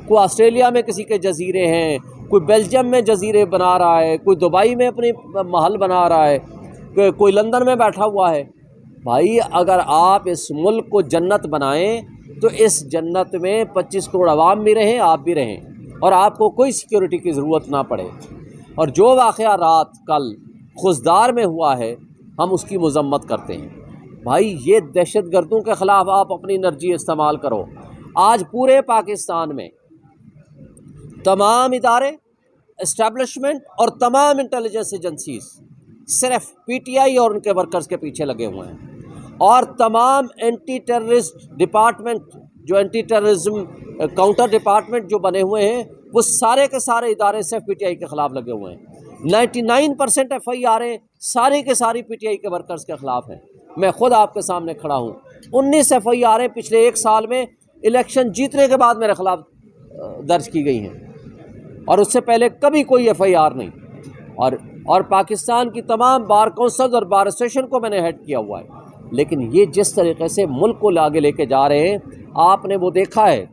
کوئی آسٹریلیا میں کسی کے جزیرے ہیں، کوئی بیلجیم میں جزیرے بنا رہا ہے، کوئی دبئی میں اپنی محل بنا رہا ہے، کوئی لندن میں بیٹھا ہوا ہے۔ بھائی اگر آپ اس ملک کو جنت بنائیں تو اس جنت میں 25 کروڑ عوام بھی رہیں، آپ بھی رہیں، اور آپ کو کوئی سیکیورٹی کی ضرورت نہ پڑے۔ اور جو واقعہ رات کل خضدار میں ہوا ہے، ہم اس کی مذمت کرتے ہیں۔ بھائی یہ دہشت گردوں کے خلاف آپ اپنی انرجی استعمال کرو۔ آج پورے پاکستان میں تمام ادارے، اسٹیبلشمنٹ اور تمام انٹیلیجنس ایجنسیز صرف پی ٹی آئی اور ان کے ورکرز کے پیچھے لگے ہوئے ہیں، اور تمام اینٹی ٹیررسٹ ڈپارٹمنٹ، جو اینٹی ٹیررزم کاؤنٹر ڈپارٹمنٹ جو بنے ہوئے ہیں، وہ سارے کے سارے ادارے صرف پی ٹی آئی کے خلاف لگے ہوئے ہیں۔ 99% ایف آئی آریں ساری کے ساری پی ٹی آئی کے ورکرز کے خلاف ہیں۔ میں خود آپ کے سامنے کھڑا ہوں، 19 ایف آئی آریں پچھلے ایک سال میں الیکشن جیتنے کے بعد میرے خلاف درج کی گئی ہیں، اور اس سے پہلے کبھی کوئی ایف آئی آر نہیں۔ اور پاکستان کی تمام بار کونسلز اور بار ایسوسیشن کو میں نے ہیڈ کیا ہوا ہے۔ لیکن یہ جس طریقے سے ملک کو آگے لے کے جا رہے ہیں، آپ نے وہ دیکھا ہے۔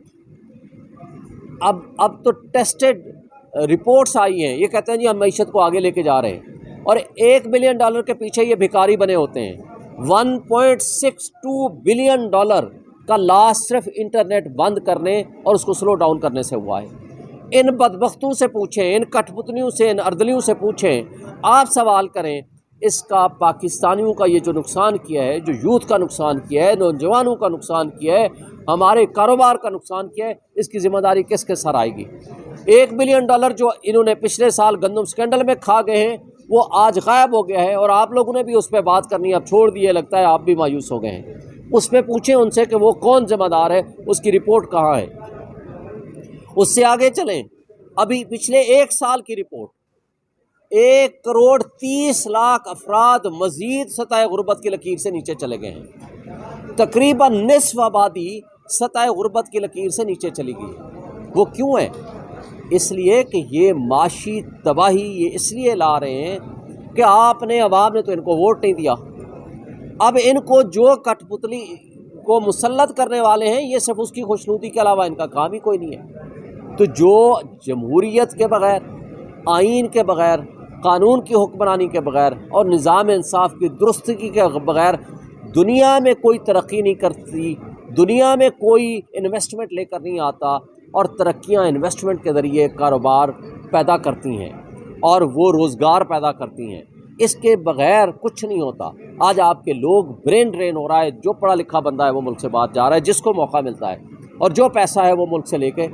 اب تو ٹیسٹڈ رپورٹس آئی ہیں، یہ کہتے ہیں جی ہم معیشت کو آگے لے کے جا رہے ہیں، اور $1 بلین کے پیچھے یہ بھکاری بنے ہوتے ہیں۔ $1.62 بلین کا لاس صرف انٹرنیٹ بند کرنے اور اس کو سلو ڈاؤن کرنے سے ہوا ہے۔ ان بدبختوں سے پوچھیں، ان کٹ پتلیوں سے، ان اردلیوں سے پوچھیں، آپ سوال کریں، اس کا پاکستانیوں کا یہ جو نقصان کیا ہے، جو یوتھ کا نقصان کیا ہے، نوجوانوں کا نقصان کیا ہے، ہمارے کاروبار کا نقصان کیا ہے، اس کی ذمہ داری کس کے سر آئے گی؟ $1 بلین جو انہوں نے پچھلے سال گندم سکینڈل میں کھا گئے ہیں، وہ آج غائب ہو گیا ہے، اور آپ لوگوں نے بھی اس پہ بات کرنی اب چھوڑ دی ہے، لگتا ہے آپ بھی مایوس ہو گئے ہیں۔ اس پہ پوچھیں ان سے کہ وہ کون ذمہ دار ہے، اس کی رپورٹ کہاں ہے۔ اس سے آگے چلیں، ابھی پچھلے ایک سال کی رپورٹ، 1.30 کروڑ افراد مزید سطح غربت کی لکیر سے نیچے چلے گئے ہیں۔ تقریباً نصف آبادی سطح غربت کی لکیر سے نیچے چلی گئی ہے۔ وہ کیوں ہے؟ اس لیے کہ یہ معاشی تباہی یہ اس لیے لا رہے ہیں کہ آپ نے، عوام نے تو ان کو ووٹ نہیں دیا۔ اب ان کو جو کٹ پتلی کو مسلط کرنے والے ہیں، یہ صرف اس کی خوشنودی کے علاوہ ان کا کام ہی کوئی نہیں ہے۔ تو جو جمہوریت کے بغیر، آئین کے بغیر، قانون کی حکمرانی کے بغیر اور نظام انصاف کی درستگی کے بغیر دنیا میں کوئی ترقی نہیں کرتی، دنیا میں کوئی انویسٹمنٹ لے کر نہیں آتا، اور ترقیاں انویسٹمنٹ کے ذریعے کاروبار پیدا کرتی ہیں اور وہ روزگار پیدا کرتی ہیں۔ اس کے بغیر کچھ نہیں ہوتا۔ آج آپ کے لوگ برین ڈرین ہو رہا ہے، جو پڑھا لکھا بندہ ہے وہ ملک سے باہر جا رہا ہے، جس کو موقع ملتا ہے، اور جو پیسہ ہے وہ ملک سے لے کے